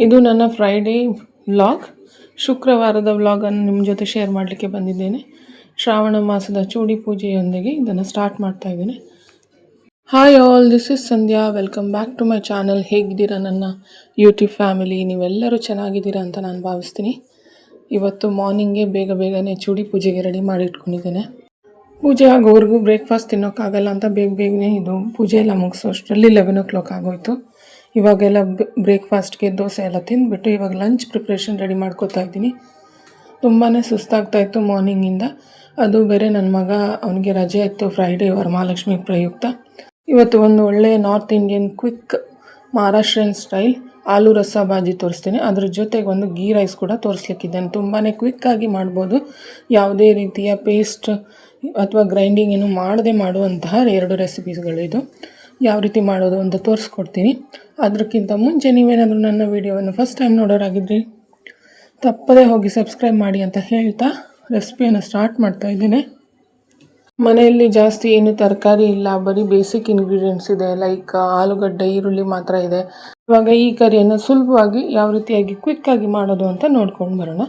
ಇದು ನನ್ನ Friday vlog. ಶುಕ್ರವಾರದ ವ್ಲಾಗನ್ನು ನಿಮ್ಮ ಜೊತೆ ಶೇರ್ ಮಾಡಲಿಕ್ಕೆ ಬಂದಿದ್ದೇನೆ. ಶ್ರಾವಣ ಮಾಸದ ಚೂಡಿ ಪೂಜೆಯೊಂದಿಗೆ ಇದನ್ನು ಸ್ಟಾರ್ಟ್ ಮಾಡ್ತಾ ಇದ್ದೇನೆ. Hi all, this is Sandhya. Welcome back to my channel. ಹೇಗಿದ್ದೀರಾ ನನ್ನ ಯೂಟ್ಯೂಬ್ ಫ್ಯಾಮಿಲಿ? ನೀವೆಲ್ಲರೂ ಚೆನ್ನಾಗಿದ್ದೀರಾ ಅಂತ ನಾನು ಭಾವಿಸ್ತೀನಿ. ಇವತ್ತು ಮಾರ್ನಿಂಗೇ ಬೇಗನೆ ಚೂಡಿ ಪೂಜೆಗೆ ರೆಡಿ ಮಾಡಿ ಇಟ್ಕೊಂಡಿದ್ದೇನೆ. ಪೂಜೆ ಆಗೋವರೆಗೂ ಬ್ರೇಕ್ಫಾಸ್ಟ್ ತಿನ್ನೋಕ್ಕಾಗಲ್ಲ ಅಂತ ಬೇಗನೆ ಇದು ಪೂಜೆ ಎಲ್ಲ ಮುಗಿಸೋಷ್ಟರಲ್ಲಿ 11 o'clock ಆಗೋಯಿತು. ಇವಾಗೆಲ್ಲ ಬ್ರೇಕ್ಫಾಸ್ಟ್ಗೆ ದೋಸೆ ಎಲ್ಲ ತಿಂದುಬಿಟ್ಟು ಇವಾಗ ಲಂಚ್ ಪ್ರಿಪ್ರೇಷನ್ ರೆಡಿ ಮಾಡ್ಕೋತಾ ಇದ್ದೀನಿ. ತುಂಬಾ ಸುಸ್ತಾಗ್ತಾಯಿತ್ತು ಮಾರ್ನಿಂಗಿಂದ. ಅದು ಬೇರೆ ನನ್ನ ಮಗ, ಅವನಿಗೆ ರಜೆ ಇತ್ತು ಫ್ರೈಡೇ, ವರಮಹಾಲಕ್ಷ್ಮಿ ಪ್ರಯುಕ್ತ. ಇವತ್ತು ಒಂದು ಒಳ್ಳೆಯ north Indian quick Maharashtrian style ಆಲೂ ರಸ ಬಾಜಿ ತೋರಿಸ್ತೀನಿ. ಅದ್ರ ಜೊತೆಗೆ ಒಂದು ಗೀ ರೈಸ್ ಕೂಡ ತೋರಿಸ್ಲಿಕ್ಕಿದ್ದೇನೆ. ತುಂಬಾ ಕ್ವಿಕ್ಕಾಗಿ ಮಾಡ್ಬೋದು. ಯಾವುದೇ ರೀತಿಯ ಪೇಸ್ಟ್ ಅಥವಾ ಗ್ರೈಂಡಿಂಗ್ ಏನು ಮಾಡದೆ ಮಾಡುವಂತಹ 2 ರೆಸಿಪೀಸ್ಗಳು ಇದು. ಯಾವ ರೀತಿ ಮಾಡೋದು ಅಂತ ತೋರಿಸ್ಕೊಡ್ತೀನಿ. ಅದಕ್ಕಿಂತ ಮುಂಚೆ ನೀವೇನಾದರೂ ನನ್ನ ವಿಡಿಯೋವನ್ನು ಫಸ್ಟ್ ಟೈಮ್ ನೋಡೋರಾಗಿದ್ರಿ ತಪ್ಪದೇ ಹೋಗಿ ಸಬ್ಸ್ಕ್ರೈಬ್ ಮಾಡಿ ಅಂತ ಹೇಳ್ತಾ ರೆಸಿಪಿಯನ್ನು ಸ್ಟಾರ್ಟ್ ಮಾಡ್ತಾ ಇದ್ದೇನೆ. ಮನೆಯಲ್ಲಿ ಜಾಸ್ತಿ ಏನು ತರಕಾರಿ ಇಲ್ಲ, ಬರೀ ಬೇಸಿಕ್ ಇಂಗ್ರೀಡಿಯೆಂಟ್ಸ್ ಇದೆ. ಲೈಕ್ ಆಲೂಗಡ್ಡೆ, ಈರುಳ್ಳಿ ಮಾತ್ರ ಇದೆ. ಇವಾಗ ಈ ಕರಿಯನ್ನು ಸುಲಭವಾಗಿ ಯಾವ ರೀತಿಯಾಗಿ ಕ್ವಿಕ್ಕಾಗಿ ಮಾಡೋದು ಅಂತ ನೋಡ್ಕೊಂಡು ಬರೋಣ.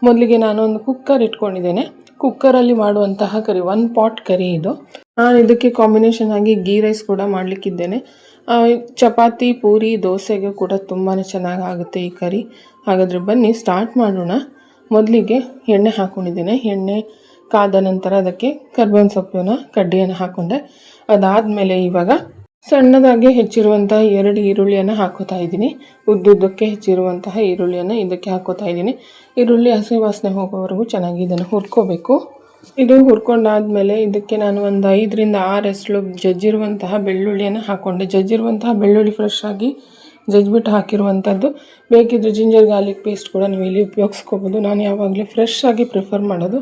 ಮೊದಲಿಗೆ ನಾನು ಒಂದು ಕುಕ್ಕರ್ ಇಟ್ಕೊಂಡಿದ್ದೇನೆ. ಕುಕ್ಕರಲ್ಲಿ ಮಾಡುವಂತಹ ಕರಿ 1 pot ಕರಿ ಇದು. ನಾನು ಇದಕ್ಕೆ ಕಾಂಬಿನೇಷನ್ ಆಗಿ ಗೀ ರೈಸ್ ಕೂಡ ಮಾಡಲಿಕ್ಕಿದ್ದೇನೆ. ಚಪಾತಿ, ಪೂರಿ, ದೋಸೆಗೆ ಕೂಡ ತುಂಬಾ ಚೆನ್ನಾಗಿ ಆಗುತ್ತೆ ಈ ಕರಿ. ಹಾಗಾದರೆ ಬನ್ನಿ ಸ್ಟಾರ್ಟ್ ಮಾಡೋಣ. ಮೊದಲಿಗೆ ಎಣ್ಣೆ ಹಾಕ್ಕೊಂಡಿದ್ದೇನೆ. ಎಣ್ಣೆ ಕಾದ ನಂತರ ಅದಕ್ಕೆ ಕರ್ಬೇವಿನ ಸೊಪ್ಪಿನ ಕಡ್ಡಿಯನ್ನು ಹಾಕ್ಕೊಂಡೆ. ಅದಾದಮೇಲೆ ಇವಾಗ ಸಣ್ಣದಾಗಿ ಹೆಚ್ಚಿರುವಂತಹ 2 ಈರುಳ್ಳಿಯನ್ನು ಹಾಕೋತಾ ಇದ್ದೀನಿ. ಉದ್ದುದ್ದಕ್ಕೆ ಹೆಚ್ಚಿರುವಂತಹ ಈರುಳ್ಳಿಯನ್ನು ಇದಕ್ಕೆ ಹಾಕೋತಾ ಇದ್ದೀನಿ. ಈರುಳ್ಳಿ ಹಸಿ ವಾಸನೆ ಹೋಗೋವರೆಗೂ ಚೆನ್ನಾಗಿ ಇದನ್ನು ಹುರ್ಕೋಬೇಕು. ಇದು ಹುರ್ಕೊಂಡಾದಮೇಲೆ ಇದಕ್ಕೆ ನಾನು ಒಂದು 5 ರಿಂದ 6 ಎಸಳು ಜಜ್ಜಿರುವಂತಹ ಬೆಳ್ಳುಳ್ಳಿಯನ್ನು ಹಾಕ್ಕೊಂಡೆ. ಜಜ್ಜಿರುವಂತಹ ಬೆಳ್ಳುಳ್ಳಿ ಫ್ರೆಶ್ ಆಗಿ ಜಜ್ಜಿಬಿಟ್ಟು ಹಾಕಿರುವಂಥದ್ದು. ಬೇಕಿದ್ರೆ ಜಿಂಜರ್ ಗಾರ್ಲಿಕ್ ಪೇಸ್ಟ್ ಕೂಡ ನೀವು ಇಲ್ಲಿ ಉಪಯೋಗಿಸ್ಕೋಬೋದು. ನಾನು ಯಾವಾಗಲೂ ಫ್ರೆಶ್ ಆಗಿ ಪ್ರಿಫರ್ ಮಾಡೋದು.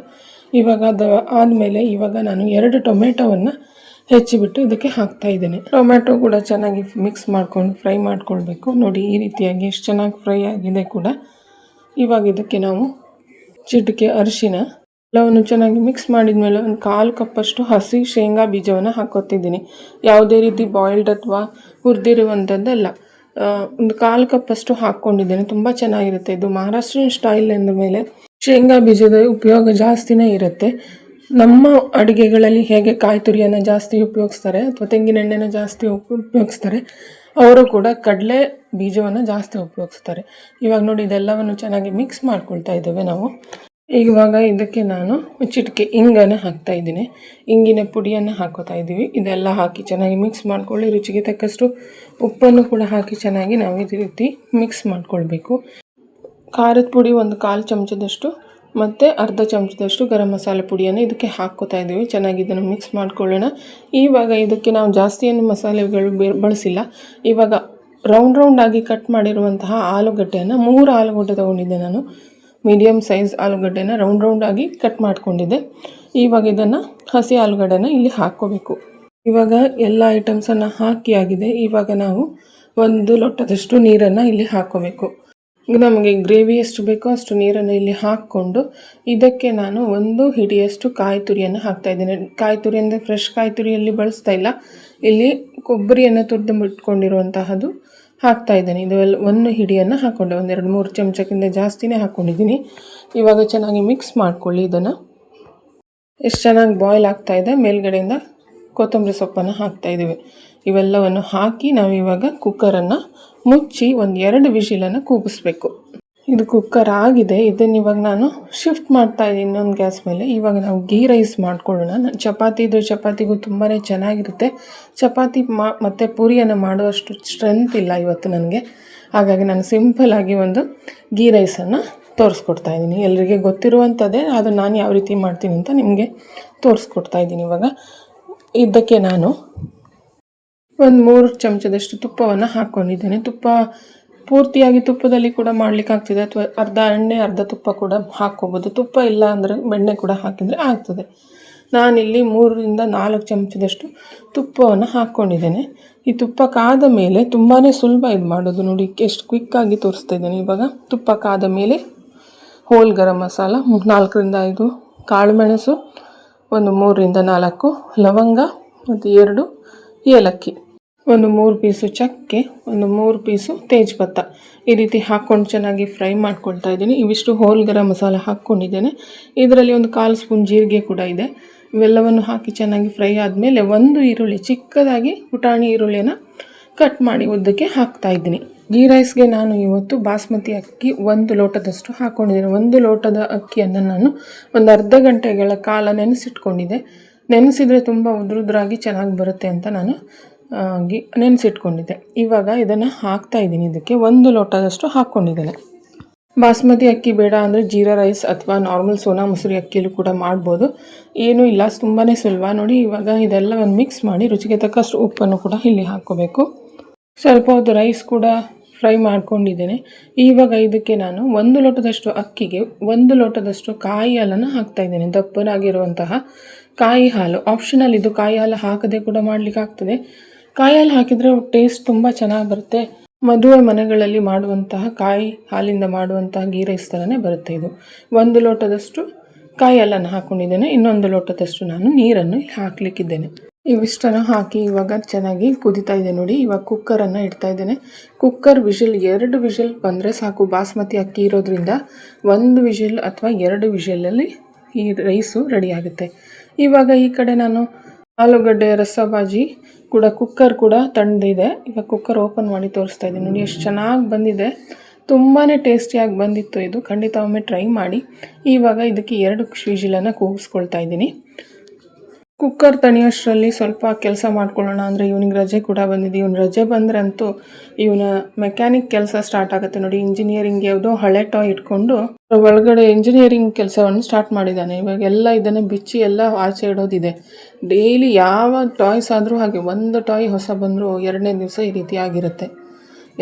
ಇವಾಗ ಅದು ಆದಮೇಲೆ ಇವಾಗ ನಾನು 2 ಟೊಮೆಟೊವನ್ನು ಹೆಚ್ಚಿಬಿಟ್ಟು ಇದಕ್ಕೆ ಹಾಕ್ತಾ ಇದ್ದೇನೆ. ಟೊಮೆಟೊ ಕೂಡ ಚೆನ್ನಾಗಿ ಮಿಕ್ಸ್ ಮಾಡ್ಕೊಂಡು ಫ್ರೈ ಮಾಡ್ಕೊಳ್ಬೇಕು. ನೋಡಿ ಈ ರೀತಿಯಾಗಿ ಎಷ್ಟು ಚೆನ್ನಾಗಿ ಫ್ರೈ ಆಗಿದೆ ಕೂಡ. ಇವಾಗ ಇದಕ್ಕೆ ನಾವು ಚಿಟಿಕೆ ಅರಿಶಿನ ಎಲ್ಲವನ್ನು ಚೆನ್ನಾಗಿ ಮಿಕ್ಸ್ ಮಾಡಿದ ಮೇಲೆ ಒಂದು 1/4 ಕಪ್ಪಷ್ಟು ಹಸಿ ಶೇಂಗಾ ಬೀಜವನ್ನು ಹಾಕೋತಿದ್ದೀನಿ. ಯಾವುದೇ ರೀತಿ ಬಾಯ್ಲ್ಡ್ ಅಥವಾ ಹುರಿದಿರುವಂಥದ್ದಲ್ಲ. ಒಂದು 1/4 ಕಪ್ಪಷ್ಟು ಹಾಕ್ಕೊಂಡಿದ್ದೇನೆ. ತುಂಬ ಚೆನ್ನಾಗಿರುತ್ತೆ ಇದು. ಮಹಾರಾಷ್ಟ್ರೀಯನ್ ಸ್ಟೈಲ್ ಎಂದ ಮೇಲೆ ಶೇಂಗಾ ಬೀಜದ ಉಪಯೋಗ ಜಾಸ್ತಿನೇ ಇರುತ್ತೆ. ನಮ್ಮ ಅಡುಗೆಗಳಲ್ಲಿ ಹೇಗೆ ಕಾಯಿ ತುರಿಯನ್ನು ಜಾಸ್ತಿ ಉಪಯೋಗಿಸ್ತಾರೆ ಅಥವಾ ತೆಂಗಿನ ಎಣ್ಣೆನ ಜಾಸ್ತಿ ಉಪಯೋಗಿಸ್ತಾರೆ, ಅವರು ಕೂಡ ಕಡಲೆ ಬೀಜವನ್ನು ಜಾಸ್ತಿ ಉಪಯೋಗಿಸ್ತಾರೆ. ಇವಾಗ ನೋಡಿ ಇದೆಲ್ಲವನ್ನು ಚೆನ್ನಾಗಿ ಮಿಕ್ಸ್ ಮಾಡ್ಕೊಳ್ತಾ ಇದ್ದೇವೆ ನಾವು. ಇವಾಗ ಇದಕ್ಕೆ ನಾನು ಚಿಟಿಕೆ ಇಂಗನ್ನು ಹಾಕ್ತಾ ಇದ್ದೀನಿ. ಇಂಗಿನ ಪುಡಿಯನ್ನು ಹಾಕೋತಾ ಇದ್ದೀವಿ. ಇದೆಲ್ಲ ಹಾಕಿ ಚೆನ್ನಾಗಿ ಮಿಕ್ಸ್ ಮಾಡ್ಕೊಳ್ಳಿ. ರುಚಿಗೆ ತಕ್ಕಷ್ಟು ಉಪ್ಪನ್ನು ಕೂಡ ಹಾಕಿ ಚೆನ್ನಾಗಿ ನಾವು ಇದೇ ರೀತಿ ಮಿಕ್ಸ್ ಮಾಡ್ಕೊಳ್ಬೇಕು. ಖಾರದ ಪುಡಿ ಒಂದು 1/4 ಚಮಚದಷ್ಟು ಮತ್ತು ಅರ್ಧ ಚಮಚದಷ್ಟು ಗರಂ ಮಸಾಲೆ ಪುಡಿಯನ್ನು ಇದಕ್ಕೆ ಹಾಕ್ಕೋತಾ ಇದ್ದೀವಿ. ಚೆನ್ನಾಗಿ ಇದನ್ನು ಮಿಕ್ಸ್ ಮಾಡ್ಕೊಳ್ಳೋಣ. ಇವಾಗ ಇದಕ್ಕೆ ನಾವು ಜಾಸ್ತಿ ಏನು ಮಸಾಲೆಗಳು ಬಳಸಿಲ್ಲ. ಇವಾಗ ರೌಂಡ್ ಆಗಿ ಕಟ್ ಮಾಡಿರುವಂತಹ ಆಲೂಗಡ್ಡೆಯನ್ನು 3 ಆಲೂಗಡ್ಡೆ ತೊಗೊಂಡಿದ್ದೆ ನಾನು. ಮೀಡಿಯಮ್ ಸೈಜ್ ಆಲೂಗಡ್ಡೆನ ರೌಂಡ್ ಆಗಿ ಕಟ್ ಮಾಡ್ಕೊಂಡಿದ್ದೆ. ಇವಾಗ ಇದನ್ನು ಹಸಿ ಆಲೂಗಡ್ಡೆನ ಇಲ್ಲಿ ಹಾಕ್ಕೋಬೇಕು. ಇವಾಗ ಎಲ್ಲ ಐಟಮ್ಸನ್ನು ಹಾಕಿ ಆಗಿದೆ. ಇವಾಗ ನಾವು 1 ಲೋಟದಷ್ಟು ನೀರನ್ನು ಇಲ್ಲಿ ಹಾಕ್ಕೋಬೇಕು. ನಮಗೆ ಗ್ರೇವಿ ಎಷ್ಟು ಬೇಕೋ ಅಷ್ಟು ನೀರನ್ನು ಇಲ್ಲಿ ಹಾಕ್ಕೊಂಡು ಇದಕ್ಕೆ ನಾನು 1 ಹಿಡಿಯಷ್ಟು ಕಾಯಿ ತುರಿಯನ್ನು ಹಾಕ್ತಾಯಿದ್ದೇನೆ. ಕಾಯಿ ತುರಿ ಅಂದರೆ ಫ್ರೆಶ್ ಕಾಯಿ ತುರಿಯಲ್ಲಿ ಬಳಸ್ತಾ ಇಲ್ಲ. ಇಲ್ಲಿ ಕೊಬ್ಬರಿಯನ್ನು ತುರಿದು ಬಿಟ್ಕೊಂಡಿರುವಂತಹದ್ದು ಹಾಕ್ತಾಯಿದ್ದೇನೆ. ಇದು 1 ಹಿಡಿಯನ್ನು ಹಾಕ್ಕೊಂಡೆ. 1-2-3 ಚಮಚಕ್ಕಿಂತ ಜಾಸ್ತಿನೇ ಹಾಕ್ಕೊಂಡಿದ್ದೀನಿ. ಇವಾಗ ಚೆನ್ನಾಗಿ ಮಿಕ್ಸ್ ಮಾಡ್ಕೊಳ್ಳಿ ಇದನ್ನು. ಎಷ್ಟು ಚೆನ್ನಾಗಿ ಬಾಯ್ಲ್ ಆಗ್ತಾಯಿದೆ. ಮೇಲ್ಗಡೆಯಿಂದ ಕೊತ್ತಂಬರಿ ಸೊಪ್ಪನ್ನು ಹಾಕ್ತಾಯಿದ್ದೀವಿ. ಇವೆಲ್ಲವನ್ನು ಹಾಕಿ ನಾವು ಇವಾಗ ಕುಕ್ಕರನ್ನು ಮುಚ್ಚಿ 1-2 ವಿಷಿಲನ್ನು ಕೂಗಿಸ್ಬೇಕು. ಇದು ಕುಕ್ಕರ್ ಆಗಿದೆ. ಇದನ್ನು ಇವಾಗ ನಾನು ಶಿಫ್ಟ್ ಮಾಡ್ತಾ ಇದ್ದೀನಿ ಇನ್ನೊಂದು ಗ್ಯಾಸ್ ಮೇಲೆ. ಇವಾಗ ನಾವು ಗೀ ರೈಸ್ ಮಾಡ್ಕೊಳ್ಳೋಣ. ಚಪಾತಿ ಇದ್ರೆ ಚಪಾತಿಗೂ ತುಂಬಾ ಚೆನ್ನಾಗಿರುತ್ತೆ. ಚಪಾತಿ ಮತ್ತು ಪೂರಿಯನ್ನು ಮಾಡುವಷ್ಟು ಸ್ಟ್ರೆಂತ್ ಇಲ್ಲ ಇವತ್ತು ನನಗೆ. ಹಾಗಾಗಿ ನಾನು ಸಿಂಪಲ್ಲಾಗಿ ಒಂದು ಗೀ ರೈಸನ್ನು ತೋರಿಸ್ಕೊಡ್ತಾ ಇದ್ದೀನಿ. ಎಲ್ಲರಿಗೆ ಗೊತ್ತಿರುವಂಥದ್ದೇ, ಅದು ನಾನು ಯಾವ ರೀತಿ ಮಾಡ್ತೀನಿ ಅಂತ ನಿಮಗೆ ತೋರಿಸ್ಕೊಡ್ತಾ ಇದ್ದೀನಿ. ಇವಾಗ ಇದಕ್ಕೆ ನಾನು 3 ಚಮಚದಷ್ಟು ತುಪ್ಪವನ್ನು ಹಾಕ್ಕೊಂಡಿದ್ದೇನೆ. ತುಪ್ಪ ಪೂರ್ತಿಯಾಗಿ ತುಪ್ಪದಲ್ಲಿ ಕೂಡ ಮಾಡಲಿಕ್ಕಾಗ್ತದೆ, ಅಥವಾ ಅರ್ಧ ಎಣ್ಣೆ ಅರ್ಧ ತುಪ್ಪ ಕೂಡ ಹಾಕ್ಕೋಬೋದು. ತುಪ್ಪ ಇಲ್ಲ ಅಂದರೆ ಬೆಣ್ಣೆ ಕೂಡ ಹಾಕಿದರೆ ಆಗ್ತದೆ. ನಾನಿಲ್ಲಿ 3-4 ಚಮಚದಷ್ಟು ತುಪ್ಪವನ್ನು ಹಾಕ್ಕೊಂಡಿದ್ದೇನೆ. ಈ ತುಪ್ಪ ಕಾದ ಮೇಲೆ ತುಂಬಾ ಸುಲಭ ಇದು ಮಾಡೋದು. ನೋಡಿ ಎಷ್ಟು ಕ್ವಿಕ್ಕಾಗಿ ತೋರಿಸ್ತಾ ಇದ್ದೇನೆ. ಇವಾಗ ತುಪ್ಪ ಕಾದ ಮೇಲೆ ಹೋಲ್ ಗರಂ ಮಸಾಲ 4-5 ಕಾಳುಮೆಣಸು, ಒಂದು 3-4 ಲವಂಗ ಮತ್ತು 2 ಏಲಕ್ಕಿ ಒಂದು 3 ಪೀಸು ಚಕ್ಕೆ, ಒಂದು 3 ಪೀಸು ತೇಜ್ಪತ್ತ ಈ ರೀತಿ ಹಾಕ್ಕೊಂಡು ಚೆನ್ನಾಗಿ ಫ್ರೈ ಮಾಡ್ಕೊಳ್ತಾ ಇದ್ದೀನಿ. ಇವಿಷ್ಟು ಹೋಲ್ ಗರಂ ಮಸಾಲ ಹಾಕ್ಕೊಂಡಿದ್ದೇನೆ. ಇದರಲ್ಲಿ ಒಂದು 1/4 ಸ್ಪೂನ್ ಜೀರಿಗೆ ಕೂಡ ಇದೆ. ಇವೆಲ್ಲವನ್ನು ಹಾಕಿ ಚೆನ್ನಾಗಿ ಫ್ರೈ ಆದಮೇಲೆ ಒಂದು ಈರುಳ್ಳಿ, ಚಿಕ್ಕದಾಗಿ ಪುಟಾಣಿ ಈರುಳ್ಳಿನ ಕಟ್ ಮಾಡಿ ಉದ್ದಕ್ಕೆ ಹಾಕ್ತಾ ಇದ್ದೀನಿ. ಗೀ ರೈಸ್ಗೆ ನಾನು ಇವತ್ತು ಬಾಸ್ಮತಿ ಅಕ್ಕಿ 1 ಲೋಟದಷ್ಟು ಹಾಕ್ಕೊಂಡಿದ್ದೀನಿ. 1 ಲೋಟದ ಅಕ್ಕಿಯನ್ನು ನಾನು ಒಂದು ಅರ್ಧ ಗಂಟೆಗಳ ಕಾಲ ನೆನೆಸಿಟ್ಕೊಂಡಿದ್ದೆ. ನೆನೆಸಿದರೆ ತುಂಬ ಉದುರುದ್ರಾಗಿ ಚೆನ್ನಾಗಿ ಬರುತ್ತೆ ಅಂತ ನಾನು ನೆನೆಸಿಟ್ಕೊಂಡಿದ್ದೆ. ಇವಾಗ ಇದನ್ನು ಹಾಕ್ತಾ ಇದ್ದೀನಿ. ಇದಕ್ಕೆ 1 ಲೋಟದಷ್ಟು ಹಾಕ್ಕೊಂಡಿದ್ದೇನೆ. ಬಾಸ್ಮತಿ ಅಕ್ಕಿ ಬೇಡ ಅಂದರೆ ಜೀರಾ ರೈಸ್ ಅಥವಾ ನಾರ್ಮಲ್ ಸೋನಾ ಮಸೂರಿ ಅಕ್ಕಿಯಲ್ಲೂ ಕೂಡ ಮಾಡ್ಬೋದು. ಏನೂ ಇಲ್ಲ, ತುಂಬಾ ಸುಲಭ. ನೋಡಿ, ಇವಾಗ ಇದೆಲ್ಲವನ್ನು ಮಿಕ್ಸ್ ಮಾಡಿ ರುಚಿಗೆ ತಕ್ಕಷ್ಟು ಉಪ್ಪನ್ನು ಕೂಡ ಇಲ್ಲಿ ಹಾಕ್ಕೋಬೇಕು. ಸ್ವಲ್ಪ ಹೊತ್ತು ರೈಸ್ ಕೂಡ ಫ್ರೈ ಮಾಡ್ಕೊಂಡಿದ್ದೇನೆ. ಇವಾಗ ಇದಕ್ಕೆ ನಾನು 1 ಲೋಟದಷ್ಟು ಅಕ್ಕಿಗೆ 1 ಲೋಟದಷ್ಟು ಕಾಯಿ ಹಾಲನ್ನು ಹಾಕ್ತಾಯಿದ್ದೇನೆ. ದಪ್ಪನಾಗಿರುವಂತಹ ಕಾಯಿ ಹಾಲು. ಆಪ್ಷನಲ್ ಇದು. ಕಾಯಿ ಹಾಲು ಹಾಕದೆ ಕೂಡ ಮಾಡಲಿಕ್ಕೆ ಆಗ್ತದೆ. ಕಾಯಿ ಹಾಲು ಹಾಕಿದರೆ ಟೇಸ್ಟ್ ತುಂಬ ಚೆನ್ನಾಗಿ ಬರುತ್ತೆ. ಮದುವೆ ಮನೆಗಳಲ್ಲಿ ಮಾಡುವಂತಹ ಕಾಯಿ ಹಾಲಿಂದ ಮಾಡುವಂತಹ ಗೀ ರೈಸ್ ಥರನೇ ಬರುತ್ತೆ ಇದು. 1 ಲೋಟದಷ್ಟು ಕಾಯಿ ಹಾಲನ್ನು ಹಾಕ್ಕೊಂಡಿದ್ದೇನೆ. ಇನ್ನೊಂದು ಲೋಟದಷ್ಟು ನಾನು ನೀರನ್ನು ಹಾಕಲಿಕ್ಕಿದ್ದೇನೆ. ಇವಿಷ್ಟನ್ನು ಹಾಕಿ ಇವಾಗ ಚೆನ್ನಾಗಿ ಕುದಿತಾ ಇದೆ. ನೋಡಿ, ಇವಾಗ ಕುಕ್ಕರನ್ನು ಇಡ್ತಾ ಇದ್ದೇನೆ. ಕುಕ್ಕರ್ ವಿಷಲ್ 2 ವಿಷಲ್ ಬಂದರೆ ಸಾಕು. ಬಾಸ್ಮತಿ ಅಕ್ಕಿ ಇರೋದ್ರಿಂದ 1 ವಿಷಲ್ ಅಥವಾ 2 ವಿಷಲಲ್ಲಿ ಈ ರೈಸು ರೆಡಿ ಆಗುತ್ತೆ. ಇವಾಗ ಈ ಕಡೆ ನಾನು ಆಲೂಗಡ್ಡೆ ರಸಬಾಜಿ ಕೂಡ ಕುಕ್ಕರ್ ಕೂಡ ತಣ್ಣದಿದೆ. ಇವಾಗ ಕುಕ್ಕರ್ ಓಪನ್ ಮಾಡಿ ತೋರಿಸ್ತಾ ಇದ್ದೀನಿ. ನೋಡಿ ಎಷ್ಟು ಚೆನ್ನಾಗಿ ಬಂದಿದೆ. ತುಂಬಾ ಟೇಸ್ಟಿಯಾಗಿ ಬಂದಿತ್ತು ಇದು. ಖಂಡಿತ ಒಮ್ಮೆ ಟ್ರೈ ಮಾಡಿ. ಇವಾಗ ಇದಕ್ಕೆ 2 ವಿಷಲನ್ನು ಕೂಗಿಸ್ಕೊಳ್ತಾ ಇದ್ದೀನಿ. ಕುಕ್ಕರ್ ತಣಿಯೋಷ್ಟರಲ್ಲಿ ಸ್ವಲ್ಪ ಕೆಲಸ ಮಾಡ್ಕೊಳ್ಳೋಣ ಅಂದರೆ ಇವನಿಗೆ ರಜೆ ಕೂಡ ಬಂದಿದೆ. ಇವನು ರಜೆ ಬಂದ್ರಂತೂ ಇವನ ಮೆಕ್ಯಾನಿಕ್ ಕೆಲಸ ಸ್ಟಾರ್ಟ್ ಆಗುತ್ತೆ. ನೋಡಿ, ಇಂಜಿನಿಯರಿಂಗ್ ಯಾವುದೋ ಹಳೆ ಟಾಯ್ ಇಟ್ಕೊಂಡು ಒಳಗಡೆ ಇಂಜಿನಿಯರಿಂಗ್ ಕೆಲಸವನ್ನು ಸ್ಟಾರ್ಟ್ ಮಾಡಿದ್ದಾನೆ. ಇವಾಗೆಲ್ಲ ಇದನ್ನು ಬಿಚ್ಚಿ ಎಲ್ಲ ಆಚೆ ಇಡೋದಿದೆ. ಡೈಲಿ ಯಾವ ಟಾಯ್ಸ್ ಆದರೂ ಹಾಗೆ, ಒಂದು ಟಾಯ್ ಹೊಸ ಬಂದರೂ 2ನೇ ದಿವಸ ಈ ರೀತಿ ಆಗಿರುತ್ತೆ.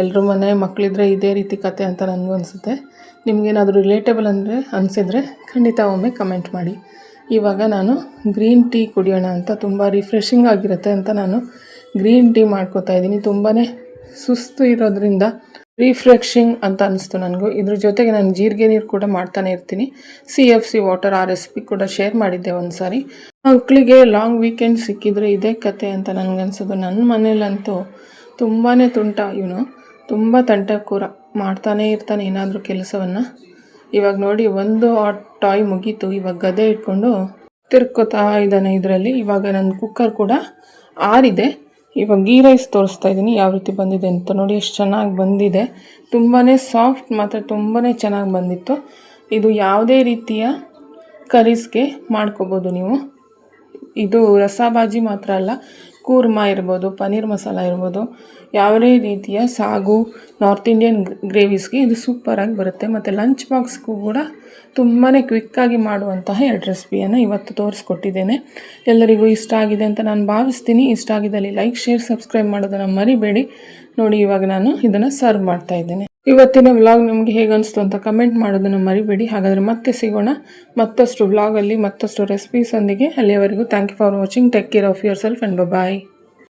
ಎಲ್ಲರೂ ಮನೆ ಮಕ್ಕಳಿದ್ರೆ ಇದೇ ರೀತಿ ಕತೆ ಅಂತ ನನಗೂ ಅನಿಸುತ್ತೆ. ನಿಮಗೇನಾದರೂ ರಿಲೇಟೇಬಲ್ ಅಂದರೆ ಅನಿಸಿದರೆ ಖಂಡಿತ ಒಮ್ಮೆ ಕಮೆಂಟ್ ಮಾಡಿ. ಇವಾಗ ನಾನು ಗ್ರೀನ್ ಟೀ ಕುಡಿಯೋಣ ಅಂತ, ತುಂಬ ರಿಫ್ರೆಶಿಂಗ್ ಆಗಿರುತ್ತೆ ಅಂತ ನಾನು ಗ್ರೀನ್ ಟೀ ಮಾಡ್ಕೋತಾ ಇದ್ದೀನಿ. ತುಂಬಾ ಸುಸ್ತು ಇರೋದ್ರಿಂದ ರಿಫ್ರೆಶಿಂಗ್ ಅಂತ ಅನಿಸ್ತು ನನಗೂ. ಇದ್ರ ಜೊತೆಗೆ ನಾನು ಜೀರಿಗೆ ನೀರು ಕೂಡ ಮಾಡ್ತಾನೆ ಇರ್ತೀನಿ. CFC ವಾಟರ್, ಆ ರೆಸಿಪಿ ಕೂಡ ಶೇರ್ ಮಾಡಿದ್ದೆ ಒಂದು ಸಾರಿ. ಮಕ್ಕಳಿಗೆ ಲಾಂಗ್ ವೀಕೆಂಡ್ ಸಿಕ್ಕಿದರೆ ಇದೇ ಕತೆ ಅಂತ ನನಗನ್ಸೋದು. ನನ್ನ ಮನೇಲಂತೂ ತುಂಬಾ ತುಂಟ ಇವನು. ತುಂಬ ತಂಟೆಕೂರ, ಮಾಡ್ತಾನೇ ಇರ್ತಾನೆ ಏನಾದರೂ ಕೆಲಸವನ್ನು. ಇವಾಗ ನೋಡಿ, ಒಂದು ಟಾಯ್ ಮುಗೀತು. ಇವಾಗ ಗದೆ ಇಟ್ಕೊಂಡು ತಿರ್ಕೋತಾ ಇದ್ದಾನೆ ಇದರಲ್ಲಿ. ಇವಾಗ ನನ್ನ ಕುಕ್ಕರ್ ಕೂಡ ಆರಿದೆ. ಇವಾಗ ಗೀ ರೈಸ್ ತೋರಿಸ್ತಾ ಇದ್ದೀನಿ ಯಾವ ರೀತಿ ಬಂದಿದೆ ಅಂತ. ನೋಡಿ ಎಷ್ಟು ಚೆನ್ನಾಗಿ ಬಂದಿದೆ. ತುಂಬಾ ಸಾಫ್ಟ್, ಮಾತ್ರ ತುಂಬಾ ಚೆನ್ನಾಗಿ ಬಂದಿತ್ತು. ಇದು ಯಾವುದೇ ರೀತಿಯ ಕರೀಸ್ಗೆ ಮಾಡ್ಕೋಬೋದು ನೀವು. ಇದು ರಸಾಬಾಜಿ ಮಾತ್ರ ಅಲ್ಲ, ಕೂರ್ಮಾ ಇರ್ಬೋದು, ಪನ್ನೀರ್ ಮಸಾಲ ಇರ್ಬೋದು, ಯಾವುದೇ ರೀತಿಯ ಸಾಗು, ನಾರ್ತ್ ಇಂಡಿಯನ್ ಗ್ರೇವೀಸ್ಗೆ ಇದು ಸೂಪರಾಗಿ ಬರುತ್ತೆ. ಮತ್ತು ಲಂಚ್ ಬಾಕ್ಸ್ಗೂ ಕೂಡ ತುಂಬಾ ಕ್ವಿಕ್ಕಾಗಿ ಮಾಡುವಂತಹ 2 ರೆಸಿಪಿಯನ್ನು ಇವತ್ತು ತೋರಿಸ್ಕೊಟ್ಟಿದ್ದೇನೆ. ಎಲ್ಲರಿಗೂ ಇಷ್ಟ ಆಗಿದೆ ಅಂತ ನಾನು ಭಾವಿಸ್ತೀನಿ. ಇಷ್ಟ ಆಗಿದ್ದಲ್ಲಿ ಲೈಕ್, ಶೇರ್, ಸಬ್ಸ್ಕ್ರೈಬ್ ಮಾಡೋದನ್ನು ಮರಿಬೇಡಿ. ನೋಡಿ, ಇವಾಗ ನಾನು ಇದನ್ನು ಸರ್ವ್ ಮಾಡ್ತಾ ಇದ್ದೇನೆ. ಇವತ್ತಿನ ವ್ಲಾಗ್ ನಿಮಗೆ ಹೇಗೆ ಅನಿಸ್ತು ಅಂತ ಕಮೆಂಟ್ ಮಾಡೋದನ್ನು ಮರಿಬೇಡಿ. ಹಾಗಾದರೆ ಮತ್ತೆ ಸಿಗೋಣ ಮತ್ತಷ್ಟು ವ್ಲಾಗಲ್ಲಿ, ಮತ್ತಷ್ಟು ರೆಸಿಪೀಸೊಂದಿಗೆ. ಅಲ್ಲಿಯವರೆಗೂ thank you for watching. Take care of yourself and bye.